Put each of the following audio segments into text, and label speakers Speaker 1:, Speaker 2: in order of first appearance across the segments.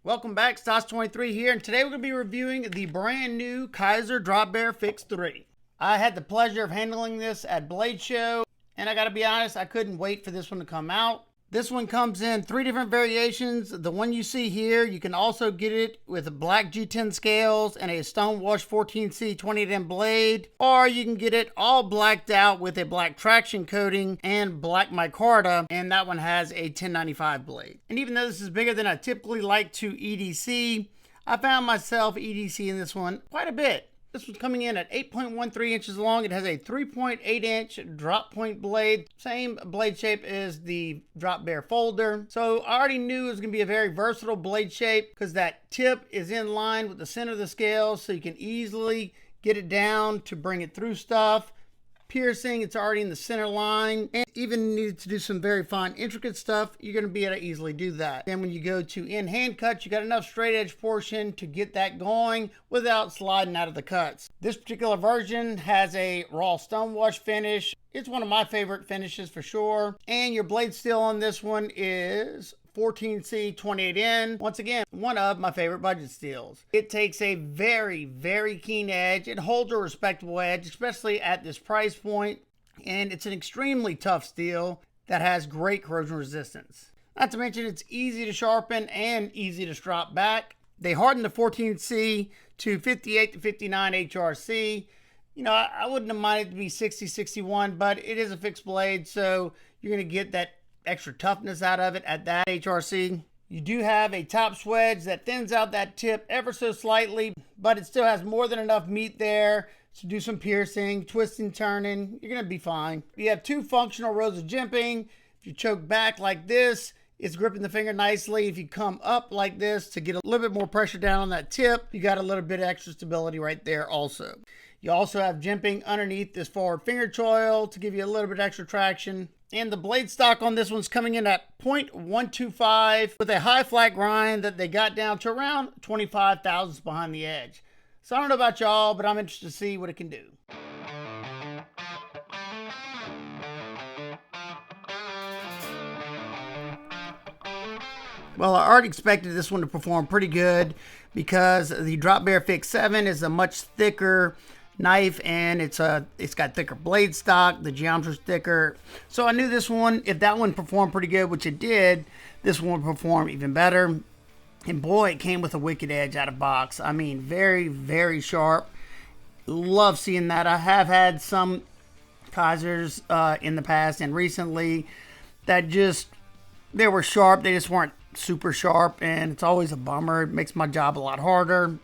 Speaker 1: Welcome back, Stas23 here, and today we're going to be reviewing the brand new Kizer Drop Bear Fix 3. I had the pleasure of handling this at Blade Show, and I got to be honest, I couldn't wait for this one to come out. This one comes in 3 different variations. The one you see here, you can also get it with black G10 scales and a Stonewash 14C 28M blade, or you can get it all blacked out with a black traction coating and black micarta, and that one has a 1095 blade. And even though this is bigger than I typically like to EDC, I found myself EDC in this one quite a bit. This one's coming in at 8.13 inches long. It has a 3.8 inch drop point blade. Same blade shape as the Drop Bear folder. So I already knew it was going to be a very versatile blade shape because that tip is in line with the center of the scale, so you can easily get it down to bring it through stuff. Piercing, it's already in the center line, and even needed to do some very fine intricate stuff, you're going to be able to easily do that. Then when you go to in hand cuts, you got enough straight edge portion to get that going without sliding out of the cuts. This particular version has a raw stonewash finish. It's one of my favorite finishes for sure, and your blade steel on this one is 14C 28N. Once again, one of my favorite budget steels. It takes a very, very keen edge. It holds a respectable edge, especially at this price point. And it's an extremely tough steel that has great corrosion resistance. Not to mention it's easy to sharpen and easy to strop back. They hardened the 14C to 58 to 59 HRC. You know, I wouldn't have minded it to be 60, 61, but it is a fixed blade, so you're going to get that extra toughness out of it at that HRC. You do have a top swedge that thins out that tip ever so slightly, but it still has more than enough meat there to do some piercing, twisting, turning. You're going to be fine. You have 2 functional rows of jimping. If you choke back like this, it's gripping the finger nicely. If you come up like this to get a little bit more pressure down on that tip, you got a little bit of extra stability right there also. You also have jimping underneath this forward finger choil to give you a little bit extra traction. And the blade stock on this one's coming in at 0.125 with a high flat grind that they got down to around 25 thousandths behind the edge. So I don't know about y'all, but I'm interested to see what it can do. Well, I already expected this one to perform pretty good because the Drop Bear Fix 7 is a much thicker knife, and it's got thicker blade stock. The geometry's thicker, so I knew this one, if that one performed pretty good, which it did, this one would perform even better. And boy, it came with a wicked edge out of box. I mean, very, very sharp. Love seeing that. I have had some Kizers in the past and recently that they were sharp, they just weren't super sharp, and it's always a bummer. It makes my job a lot harder.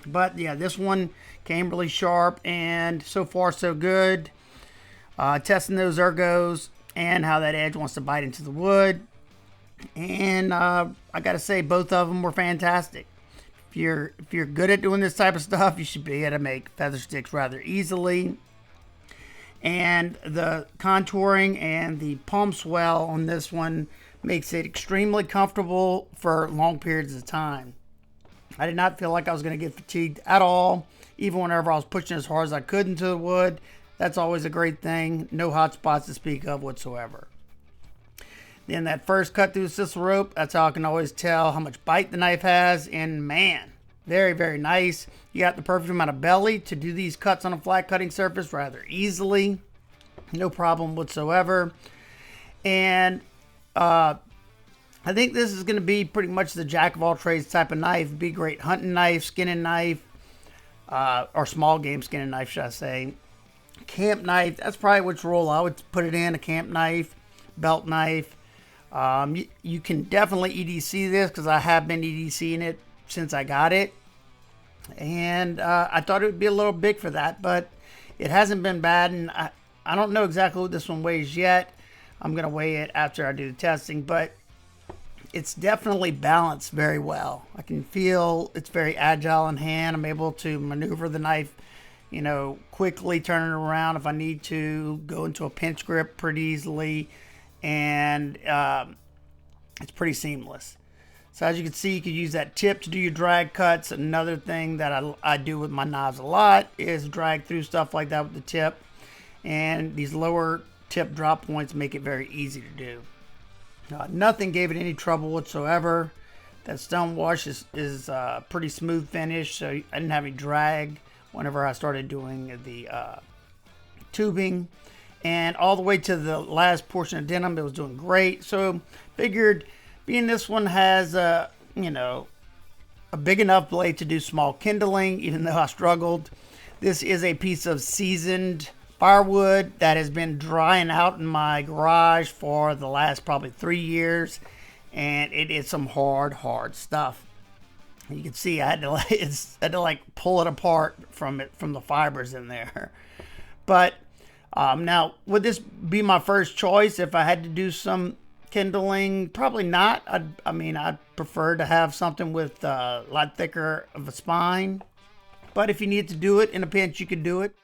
Speaker 1: But yeah, this one came really sharp, and so far so good. Testing those ergos and how that edge wants to bite into the wood. And I gotta say, both of them were fantastic. If you're good at doing this type of stuff, you should be able to make feather sticks rather easily. And the contouring and the palm swell on this one makes it extremely comfortable for long periods of time. I did not feel like I was going to get fatigued at all, even whenever I was pushing as hard as I could into the wood. That's always a great thing. No hot spots to speak of whatsoever. Then that first cut through the sisal rope, that's how I can always tell how much bite the knife has. And man, very, very nice. You got the perfect amount of belly to do these cuts on a flat cutting surface rather easily. No problem whatsoever. And I think this is going to be pretty much the jack of all trades type of knife. It'd be a great hunting knife, skinning knife, or small game skinning knife, should I say. Camp knife, that's probably which role I would put it in, a camp knife, belt knife. You can definitely EDC this because I have been EDCing it since I got it. And I thought it would be a little big for that, but it hasn't been bad. And I don't know exactly what this one weighs yet. I'm going to weigh it after I do the testing, but it's definitely balanced very well. I can feel it's very agile in hand. I'm able to maneuver the knife, you know, quickly, turn it around if I need to, go into a pinch grip pretty easily, and it's pretty seamless. So as you can see, you can use that tip to do your drag cuts. Another thing that I do with my knives a lot is drag through stuff like that with the tip, and these lower tip drop points make it very easy to do. Nothing gave it any trouble whatsoever. That stone wash is pretty smooth finish, so I didn't have any drag whenever I started doing the tubing. And all the way to the last portion of denim, it was doing great. So figured, being this one has a big enough blade to do small kindling, even though I struggled. This is a piece of seasoned firewood that has been drying out in my garage for the last probably 3 years. And it is some hard stuff. You can see I had to like pull it apart from the fibers in there. But now, would this be my first choice if I had to do some kindling? Probably not. I'd prefer to have something with a lot thicker of a spine. But if you need to do it in a pinch, you could do it.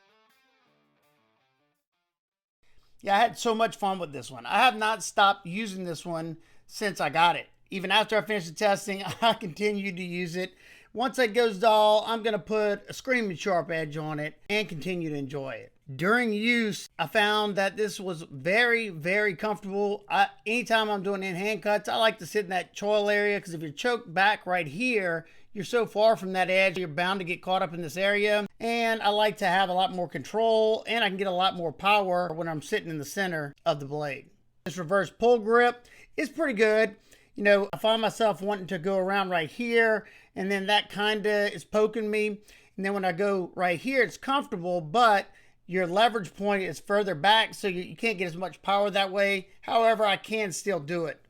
Speaker 1: Yeah, I had so much fun with this one. I have not stopped using this one since I got it. Even after I finished the testing, I continued to use it. Once it goes dull, I'm going to put a screaming sharp edge on it and continue to enjoy it. During use, I found that this was very, very comfortable. Anytime I'm doing in-hand cuts, I like to sit in that choil area, because if you're choked back right here, you're so far from that edge, you're bound to get caught up in this area. And I like to have a lot more control, and I can get a lot more power when I'm sitting in the center of the blade. This reverse pull grip is pretty good. I find myself wanting to go around right here, and then that kind of is poking me. And then when I go right here, it's comfortable, but your leverage point is further back, so you can't get as much power that way. However, I can still do it.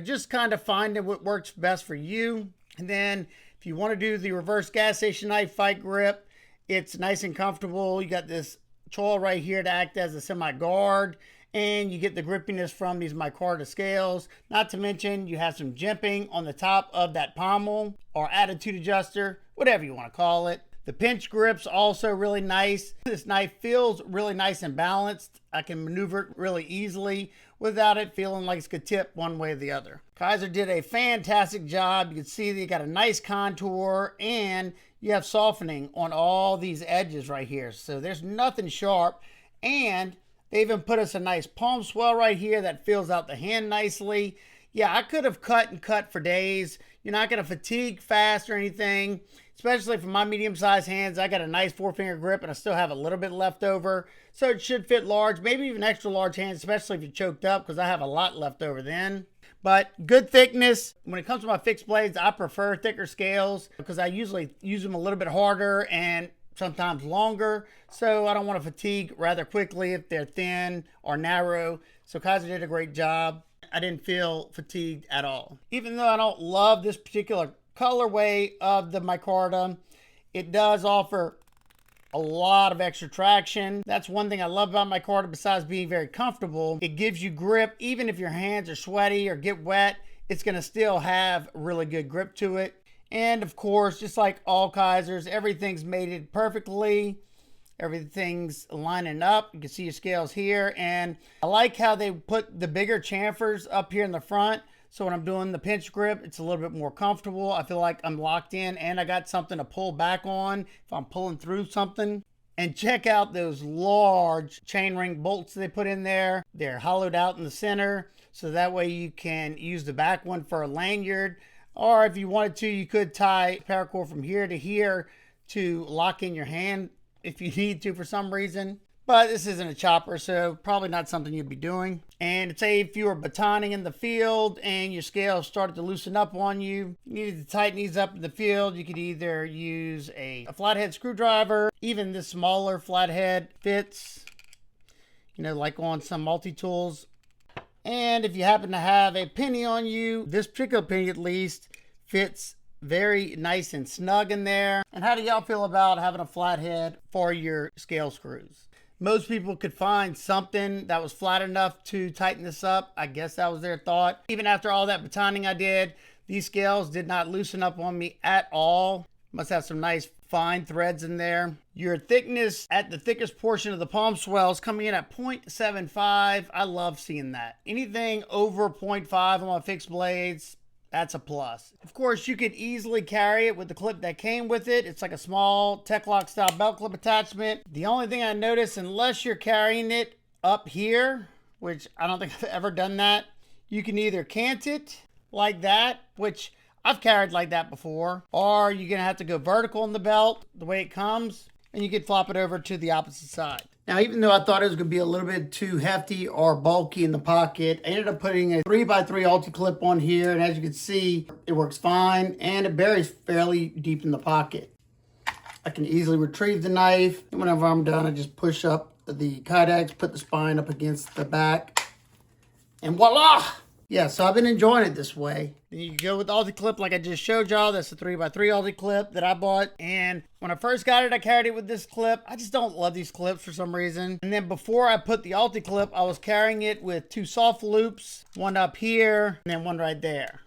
Speaker 1: Just kind of finding what works best for you. And then if you want to do the reverse gas station knife fight grip, it's nice and comfortable. You got this choil right here to act as a semi-guard, and you get the grippiness from these micarta scales. Not to mention, you have some jimping on the top of that pommel or attitude adjuster, whatever you want to call it. The pinch grip's also really nice. This knife feels really nice and balanced. I can maneuver it really easily without it feeling like it's gonna tip one way or the other. Kizer did a fantastic job. You can see that you got a nice contour, and you have softening on all these edges right here. So there's nothing sharp, and they even put us a nice palm swell right here that fills out the hand nicely. Yeah, I could have cut and cut for days. You're not gonna fatigue fast or anything. Especially for my medium-sized hands, I got a nice 4-finger grip, and I still have a little bit left over. So it should fit large, maybe even extra large hands, especially if you're choked up, because I have a lot left over then. But good thickness. When it comes to my fixed blades, I prefer thicker scales, because I usually use them a little bit harder and sometimes longer. So I don't want to fatigue rather quickly if they're thin or narrow. So Kizer did a great job. I didn't feel fatigued at all. Even though I don't love this particular colorway of the micarta, it does offer a lot of extra traction. That's one thing I love about micarta, besides being very comfortable. It gives you grip. Even if your hands are sweaty or get wet, it's going to still have really good grip to it. And of course, just like all Kizers, everything's mated perfectly. Everything's lining up. You can see your scales here, and I like how they put the bigger chamfers up here in the front. So when I'm doing the pinch grip, it's a little bit more comfortable. I feel like I'm locked in, and I got something to pull back on if I'm pulling through something. And check out those large chainring bolts they put in there. They're hollowed out in the center, so that way you can use the back one for a lanyard. Or if you wanted to, you could tie paracord from here to here to lock in your hand if you need to for some reason. But this isn't a chopper, so probably not something you'd be doing. And say if you were batoning in the field and your scales started to loosen up on you, you needed to tighten these up in the field, you could either use a flathead screwdriver. Even this smaller flathead fits, like on some multi-tools. And if you happen to have a penny on you, this particular penny at least fits very nice and snug in there. And how do y'all feel about having a flathead for your scale screws? Most people could find something that was flat enough to tighten this up. I guess that was their thought. Even after all that batoning I did, these scales did not loosen up on me at all. Must have some nice fine threads in there. Your thickness at the thickest portion of the palm swell is coming in at 0.75. I love seeing that. Anything over 0.5 on my fixed blades, that's a plus. Of course, you could easily carry it with the clip that came with it. It's like a small Tech-Lock style belt clip attachment. The only thing I noticed, unless you're carrying it up here, which I don't think I've ever done that, you can either cant it like that, which I've carried like that before. Or you're going to have to go vertical in the belt the way it comes, and you could flop it over to the opposite side. Now, even though I thought it was going to be a little bit too hefty or bulky in the pocket, I ended up putting a 3x3 ulti-clip on here, and as you can see, it works fine, and it buries fairly deep in the pocket. I can easily retrieve the knife, and whenever I'm done, I just push up the Kydex, put the spine up against the back, and voila! Yeah, so I've been enjoying it this way. Then you go with the ulti-clip like I just showed y'all. That's the 3x3 ulti-clip that I bought. And when I first got it, I carried it with this clip. I just don't love these clips for some reason. And then before I put the ulti-clip, I was carrying it with 2 soft loops. One up here, and then one right there.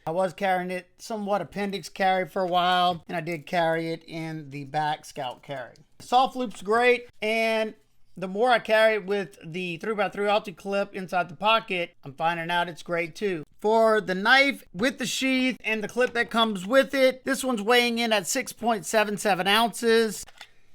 Speaker 1: I was carrying it somewhat appendix carry for a while. And I did carry it in the back scout carry. Soft loop's great, and the more I carry it with the 3x3 ulti-clip inside the pocket, I'm finding out it's great too. For the knife with the sheath and the clip that comes with it, this one's weighing in at 6.77 ounces.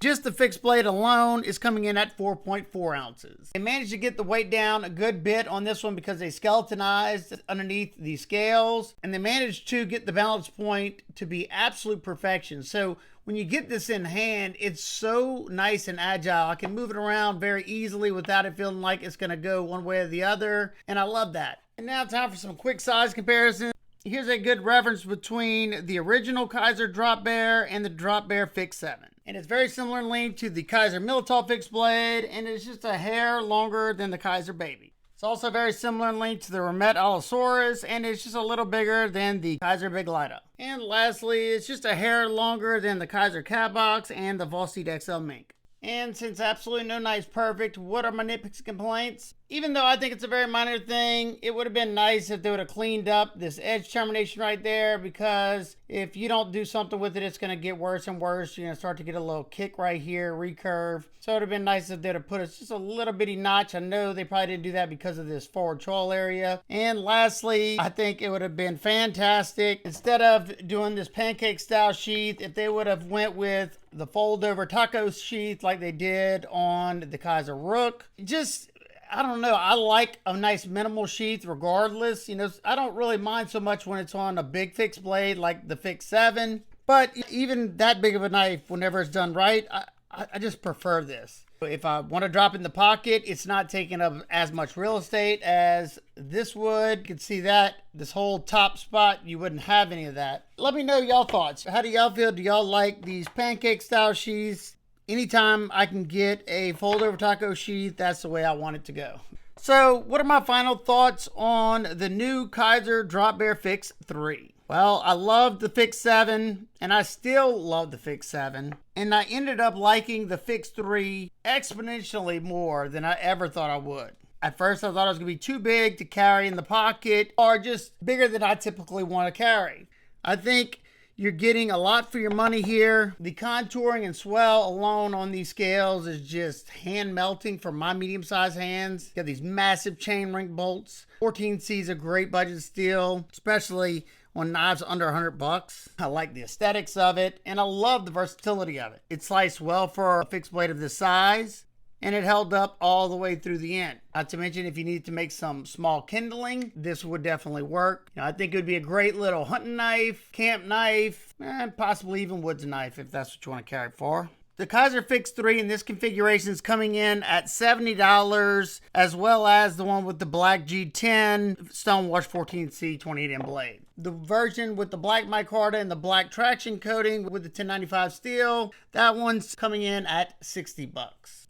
Speaker 1: Just the fixed blade alone is coming in at 4.4 ounces. They managed to get the weight down a good bit on this one because they skeletonized underneath the scales, and they managed to get the balance point to be absolute perfection. So when you get this in hand, it's so nice and agile. I can move it around very easily without it feeling like it's gonna go one way or the other, and I love that. And now time for some quick size comparison. Here's a good reference between the original Kizer Drop Bear and the Drop Bear Fix 7. And it's very similar in length to the Kizer Militol fixed blade, and it's just a hair longer than the Kizer Baby. It's also very similar in length to the Ramet Allosaurus, and it's just a little bigger than the Kizer Big Lida. And lastly, it's just a hair longer than the Kizer Cat Box and the Volseed XL Mink. And since absolutely no knife's perfect, what are my nitpicks and complaints? Even though I think it's a very minor thing, it would have been nice if they would have cleaned up this edge termination right there, because if you don't do something with it, it's going to get worse and worse. You're going to start to get a little kick right here, recurve. So it would have been nice if they would have put just a little bitty notch. I know they probably didn't do that because of this forward choil area. And lastly, I think it would have been fantastic, instead of doing this pancake style sheath, if they would have went with the fold over taco sheath like they did on the Kizer Rook. Just, I don't know, I like a nice minimal sheath regardless. You know, I don't really mind so much when it's on a big fixed blade like the Fix 7. But even that big of a knife, whenever it's done right, I just prefer this. If I want to drop it in the pocket, it's not taking up as much real estate as this would. You can see that this whole top spot, you wouldn't have any of that. Let me know y'all thoughts. How do y'all feel? Do y'all like these pancake style sheaths? Anytime I can get a fold over taco sheath, that's the way I want it to go. So what are my final thoughts on the new Kizer Drop Bear Fix 3? Well, I loved the Fix 7, and I still love the Fix 7. And I ended up liking the Fix 3 exponentially more than I ever thought I would. At first, I thought it was going to be too big to carry in the pocket, or just bigger than I typically want to carry. I think you're getting a lot for your money here. The contouring and swell alone on these scales is just hand melting for my medium-sized hands. You got these massive chain ring bolts. 14C is a great budget steel, especially on knives under $100. I like the aesthetics of it, and I love the versatility of it. It sliced well for a fixed blade of this size, and it held up all the way through the end. Not to mention, if you need to make some small kindling, this would definitely work. I think it would be a great little hunting knife, camp knife, and possibly even woods knife if that's what you want to carry it for. The Kizer Fix 3 in this configuration is coming in at $70, as well as the one with the black G10 Stonewash 14C 28M blade. The version with the black micarta and the black traction coating with the 1095 steel, that one's coming in at $60.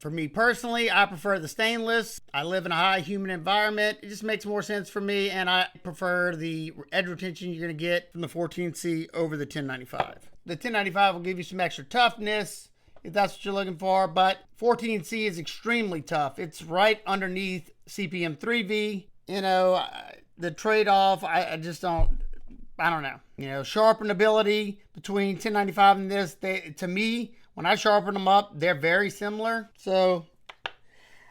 Speaker 1: For me personally, I prefer the stainless. I live in a high humid environment. It just makes more sense for me, and I prefer the edge retention you're going to get from the 14C over the 1095. The 1095 will give you some extra toughness if that's what you're looking for, but 14C is extremely tough. It's right underneath CPM 3V. You know, the trade-off, I just don't, I don't know. You know, sharpenability between 1095 and this, to me, when I sharpen them up, they're very similar. So,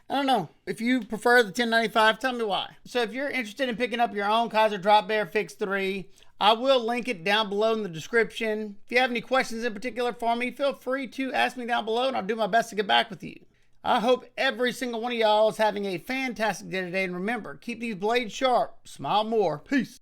Speaker 1: I don't know. If you prefer the 1095, tell me why. So if you're interested in picking up your own Kizer Drop Bear Fix 3, I will link it down below in the description. If you have any questions in particular for me, feel free to ask me down below, and I'll do my best to get back with you. I hope every single one of y'all is having a fantastic day today, and remember, keep these blades sharp, smile more. Peace.